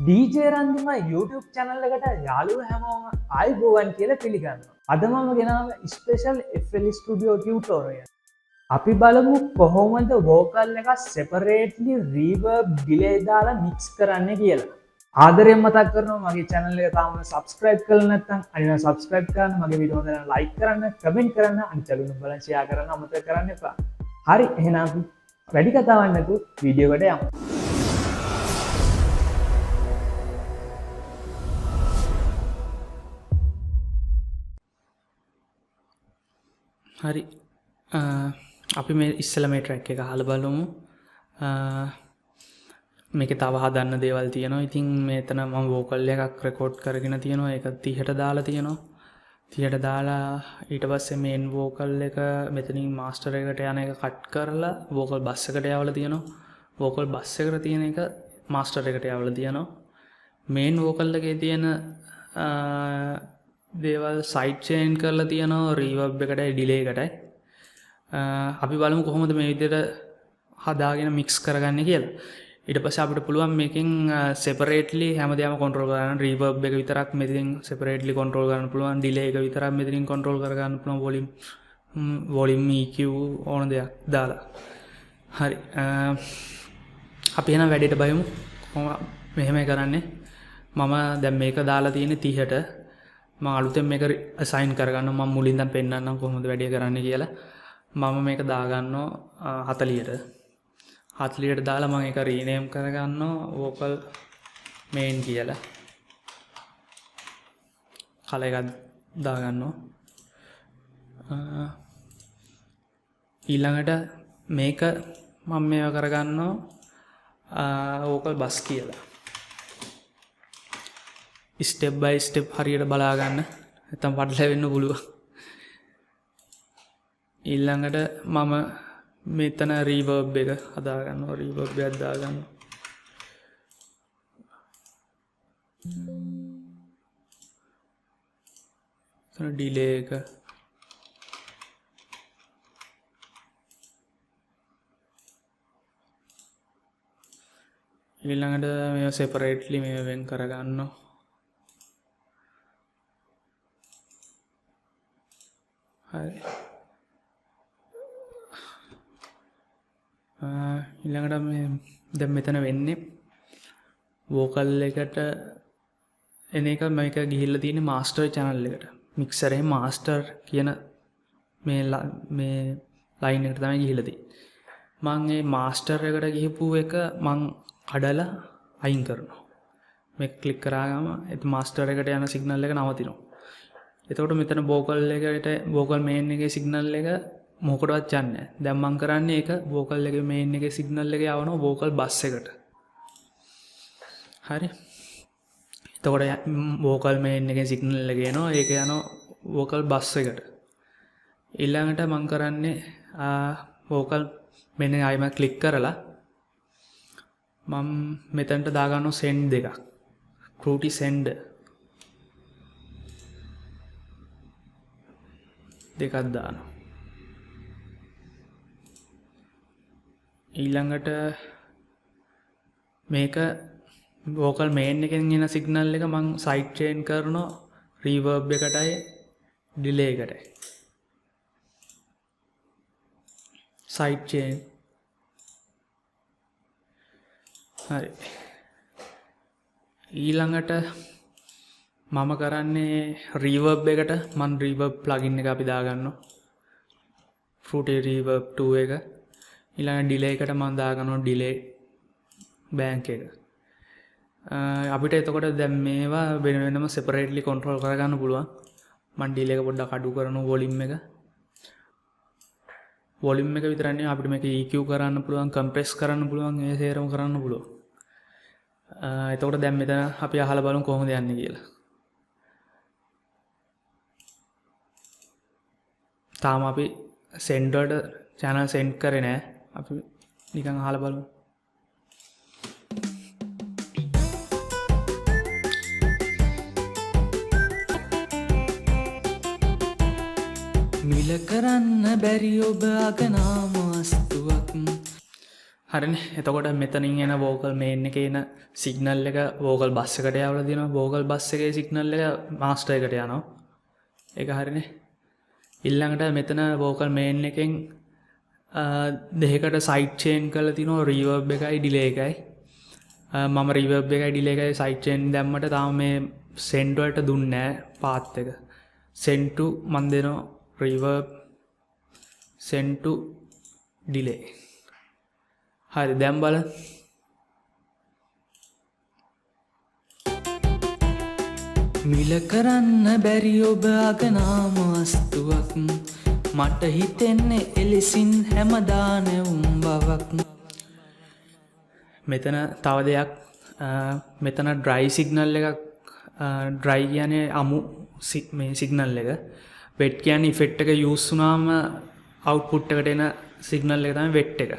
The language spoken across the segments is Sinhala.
DJ රන්දිම YouTube channel එකට යාළුවෝ හැමෝම ආයුබෝවන් කියලා පිළිගන්නවා. අද මම ගෙනාව ස්පෙෂල් FL Studio tutorial. අපි බලමු කොහොමද vocal එක separately reverb delay දාලා mix කරන්න කියලා. ආදරයෙන් මතක් කරනවා මගේ channel එක තාම subscribe කරලා නැත්නම් අනිවාර්යෙන් subscribe කරන්න, මගේ වීඩියෝ හොඳ like කරන්න, comment කරන්න, අනිත් අලුත් බලන්න share කරන්න අමතක කරන්න එපා. හරි එහෙනම් වැඩි කතාවක් නැතුව වීඩියෝ එකට යමු. හරි අපි මේ ඉස්සෙල්ලා මේ ට්‍රැක් එක අහලා බලමු. මේකේ තව හදන්න දේවල් තියෙනවා. ඉතින් මෙතන මම වෝකල් එකක් රෙකෝඩ් කරගෙන තියෙනවා. ඒක 30ට දාලා තියෙනවා. 30ට දාලා ඊට පස්සේ මේන් වෝකල් එක මෙතනින් මාස්ටර් එකට යන එක කට් කරලා වෝකල් බස් එකට යවලා තියෙනවා. වෝකල් බස් එකට තියෙන එක මාස්ටර් එකට යවලා තියෙනවා. මේන් වෝකල් එකේ තියෙන දේවල් සයිඩ් චේන්ජ් කරලා තියෙනවා රීවර්බ් එකටයි ඩිලේ එකටයි. අපි බලමු කොහොමද මේ විදිහට හදාගෙන මික්ස් කරගන්නේ කියලා. ඊට පස්සේ අපිට පුළුවන් මේකෙන් separately හැමදේම control කරගන්න. රීවර්බ් එක විතරක් මෙතනින් separately control කරන්න පුළුවන්. ඩිලේ එක විතරක් මෙතනින් control කරගන්න පුළුවන්. volume EQ ඕන දෙයක් දාලා. හරි. අපි එහෙනම් වැඩේට බලමු. මෙහෙමයි කරන්නේ. මම දැන් මේක දාලා තියෙන්නේ 30ට. මම අලුතෙන් මේක assign කරගන්නවා. මම මුලින් ඉඳන් පෙන්නන්නම් කොහොමද වැඩේ කරන්නේ කියලා. මම මේක දාගන්නවා 40ට. 40ට දාලා මම ඒක rename කරගන්නවා vocal main කියලා. කල එකක් දාගන්නවා. ඊළඟට මේක මම මේව කරගන්නවා vocal bass කියලා. ස්ටෙප් බයි ස්ටෙප් හරියට බලා ගන්න. නැත්නම් වඩලා වෙන්න පුළුවන්. ඊළඟට මම මෙතන රීවර්බ් එක හදා ගන්නවා. රීවර්බ් එකක් දා ගන්නවා. එතන ඩිලේ එක ඊළඟට මේව separately මේව වෙන් කර ගන්නවා. හරි. ඊළඟට මේ දැන් මෙතන වෙන්නේ වෝකල් එකට එන එක මේක ගිහිල්ලා තියෙන්නේ මාස්ටර් channel එකට. මික්සර් එකේ මාස්ටර් කියන මේ ලයින් එකට තමයි ගිහිල්ලා තියෙන්නේ. මම මේ මාස්ටර් එකට ගිහපු එක මම කඩලා අයින් කරනවා. මේක ක්ලික් කරාම ඒ මාස්ටර් එකට යන සිග්නල් එක නවතිනවා. එතකොට මෙතන vocal එකට vocal main එකේ signal එක මොකටවත් යන්නේ නැහැ. දැන් මම කරන්නේ ඒක vocal එකේ main එකේ signal එක යවනවා vocal bus එකට. හරි. එතකොට vocal main එකේ signal එක එනවා. ඒක යනවා vocal bus එකට. ඊළඟට මම කරන්නේ vocal main එක ආයෙම ක්ලික් කරලා මම මෙතනට දාගන්නවා send දෙකක්. fruity send දෙකක් දානවා. ඊළඟට මේක vocal main එකෙන් එන signal එක මම side chain කරනවා reverb එකටයි delay එකටයි. side chain. හරි. ඊළඟට මම කරන්නේ reverb එකට මම reverb plugin එක අපි දාගන්නවා. Fruity Reverb 2 එක. ඊළඟ delay එකට මම දාගන්නවා delay bank එක. අපිට එතකොට දැන් මේවා වෙන වෙනම separately control කරගන්න පුළුවන්. මම delay එක පොඩ්ඩක් අඩු කරනවා volume එක. volume එක විතරක් නෙවෙයි අපිට මේක EQ කරන්න පුළුවන්, compress කරන්න පුළුවන්, ඒ සේරම කරන්න පුළුවන්. එතකොට දැන් මෙතන අපි අහලා බලමු කොහොමද යන්නේ කියලා. තාම අපි send වලට channel send කරේ නැහැ. අපි නිකන් අහලා බලමු. මිල කරන්න බැරි ඔබ අගනාම වස්තුවක් හරිනේ. එතකොට මෙතනින් එන වෝකල් මේන් එකේ එන සිග්නල් එක වෝකල් බස් එකට යවලා දෙනවා. වෝකල් බස් එකේ සිග්නල් එක මාස්ටර් එකට යනවා. ඒක හරිනේ. ඊළඟට මෙතන වෝකල් මේන් එකෙන් දෙකකට සයිඩ් චේන් කරලා තිනවා රීවර්බ් එකයි ඩිලේ එකයි. මම රීවර්බ් එකයි ඩිලේ එකයි සයිඩ් චේන් දැම්මට තාම මේ සෙන්ඩ් වලට දුන්නේ නැහැ පාත් එක. send to මන් දෙනවා reverb send to delay. හරි දැන් බලන්න. මිල කරන්න බැරි ඔබ අගනාම වස්තුවක් මට හිතෙන්නේ එලෙසින් හැමදා නැවුම් බවක්. මෙතන තව දෙයක් මෙතන ඩ්‍රයි සිග්නල් එකක් ඩ්‍රයි කියන්නේ අමු මේ සිග්නල් එක වෙට් කියන්නේ ඉෆෙක්ට් එක යූස් වුණාම අවුට්පුට් එකට එන සිග්නල් එක තමයි වෙට් එක.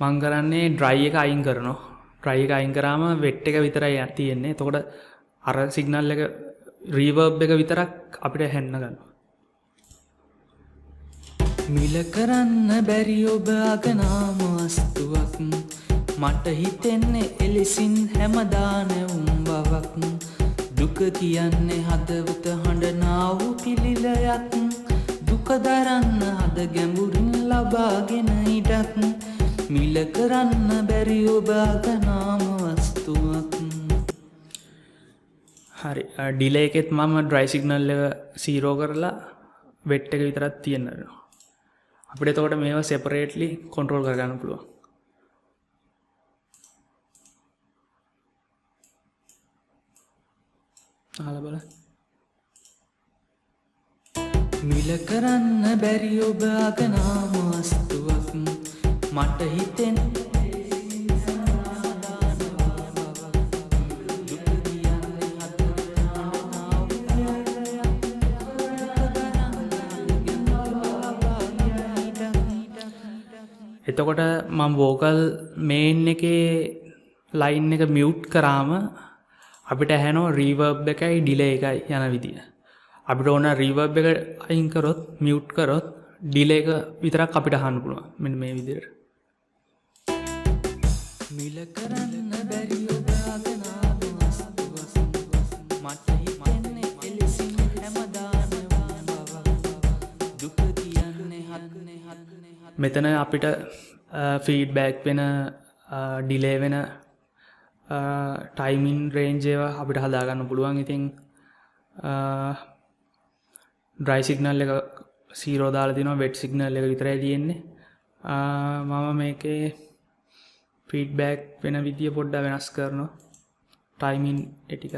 මම කරන්නේ ඩ්‍රයි එක අයින් කරනවා. ඩ්‍රයි එක අයින් කරාම වෙට් එක විතරයි තියෙන්නේ. එතකොට අර සිග්නල් එක රීවර්බ් එක විතරක් අපිට හෙන්න ගන්නවා. මිල කරන්න බැරි ඔබ අගනාම වස්තුවක් මට හිතෙන්නේ එලෙසින් හැමදා නැවුම් බවක්. දුක කියන්නේ හදවත හඬනා වූ පිළිලයක්. දුක දරන්න හද ගැඹුරින් ලබාගෙන ඉඩක්. මිල කරන්න බැරි ඔබ අගනාම වස්තුවක්. හරි ඩිලේ එකෙත් මම ඩ්‍රයි සිග්නල් එක 0 කරලා වෙට් එක විතරක් තියෙනවා. අපිට එතකොට මේවා සෙපරේට්ලි කන්ට්‍රෝල් කරගන්න පුළුවන්. අහලා බලන්න. මිල කරන්න බැරි ඔබ අගනාම වස්තුවක් මට හිතෙන්නේ එතකොට මම වෝකල් මේන් එකේ ලයින් එක මියුට් කරාම අපිට ඇහෙනවා රීවර්බ් එකයි ඩිලේ එකයි යන විදිය. අපිට ඕන රීවර්බ් එක අයින් කරොත් මියුට් කරොත් ඩිලේ එක විතරක් අපිට අහන්න පුළුවන්. මෙන්න මේ විදිහට. මිල කරන්න බැරි ඔබ අගනාම වස්තුවක් මට හිතෙන්නේ එලෙසින් හැමදාම දුක කියන්නේ හත් මෙතන අපිට ෆීඩ්බැක් වෙන ඩිලේ වෙන ටයිමින් රේන්ජ් ඒවා අපිට හදාගන්න පුළුවන්. ඉතින් ඩ්‍රයි සිග්නල් එක 0 දාලා තිනවා වෙට් සිග්නල් එක විතරයි තියෙන්නේ. මම මේකේ ෆීඩ්බැක් වෙන විදිය පොඩ්ඩක් වෙනස් කරනවා. ටයිමින් ඒ ටිකක්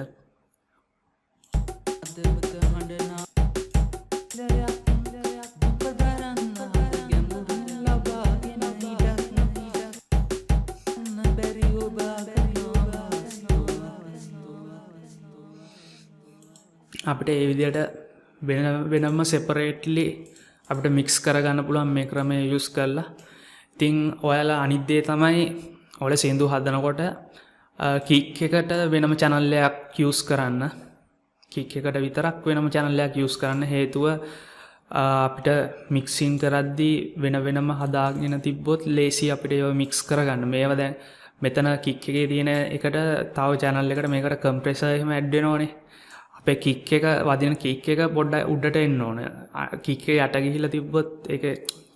අපිට ඒ විදිහට වෙනම සෙපරේට්ලි අපිට මික්ස් කරගන්න පුළුවන් මේ ක්‍රමය යූස් කරලා. ඉතින් ඔයාලා අනිත් දේ තමයි ඔයාලා සින්දු හදනකොට කික් එකට වෙනම channel එකක් යූස් කරන්න. කික් එකට විතරක් වෙනම channel එකක් යූස් කරන්න. හේතුව අපිට මික්සින් කරද්දී වෙනම හදාගෙන තිබ්බොත් ලේසි අපිට ඒවා මික්ස් කරගන්න. මේවා දැන් මෙතන කික් එකේ තියෙන එකට තව channel එකකට මේකට compressor එහෙම ඇඩ් වෙනවනේ. අපේ කික් එක වදින කික් එක පොඩ්ඩක් උඩට එන්න ඕන. කික් එක යට ගිහිල්ලා තිබ්බොත් ඒක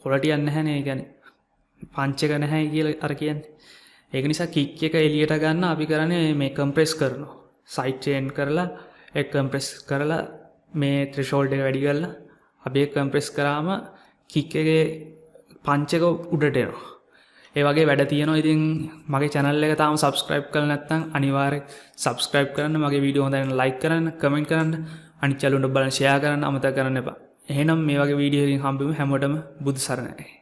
quality එක නැහැනේ. ඒ කියන්නේ පංච් එක නැහැ කියලා අර කියන්නේ. ඒක නිසා කික් එක එළියට ගන්න අපි කරන්නේ මේ compress කරනවා. side chain කරලා ඒක compress කරලා මේ threshold එක වැඩි කරලා අපි ඒක compress කරාම කික් එකේ පංච් එක උඩට එනවා. ඒ වගේ වැඩ තියෙනවා. ඉතින් මගේ channel එක තාම subscribe කරලා නැත්නම් අනිවාර්යෙන් subscribe කරන්න. මගේ වීඩියෝ හොඳට like කරන්න, comment කරන්න, අනිත් channel වලට බලන්න share කරන්න අමතක කරන්න එපා. එහෙනම් මේ වගේ වීඩියෝ එකකින් හම්බෙමු. හැමෝටම බුදු සරණයි.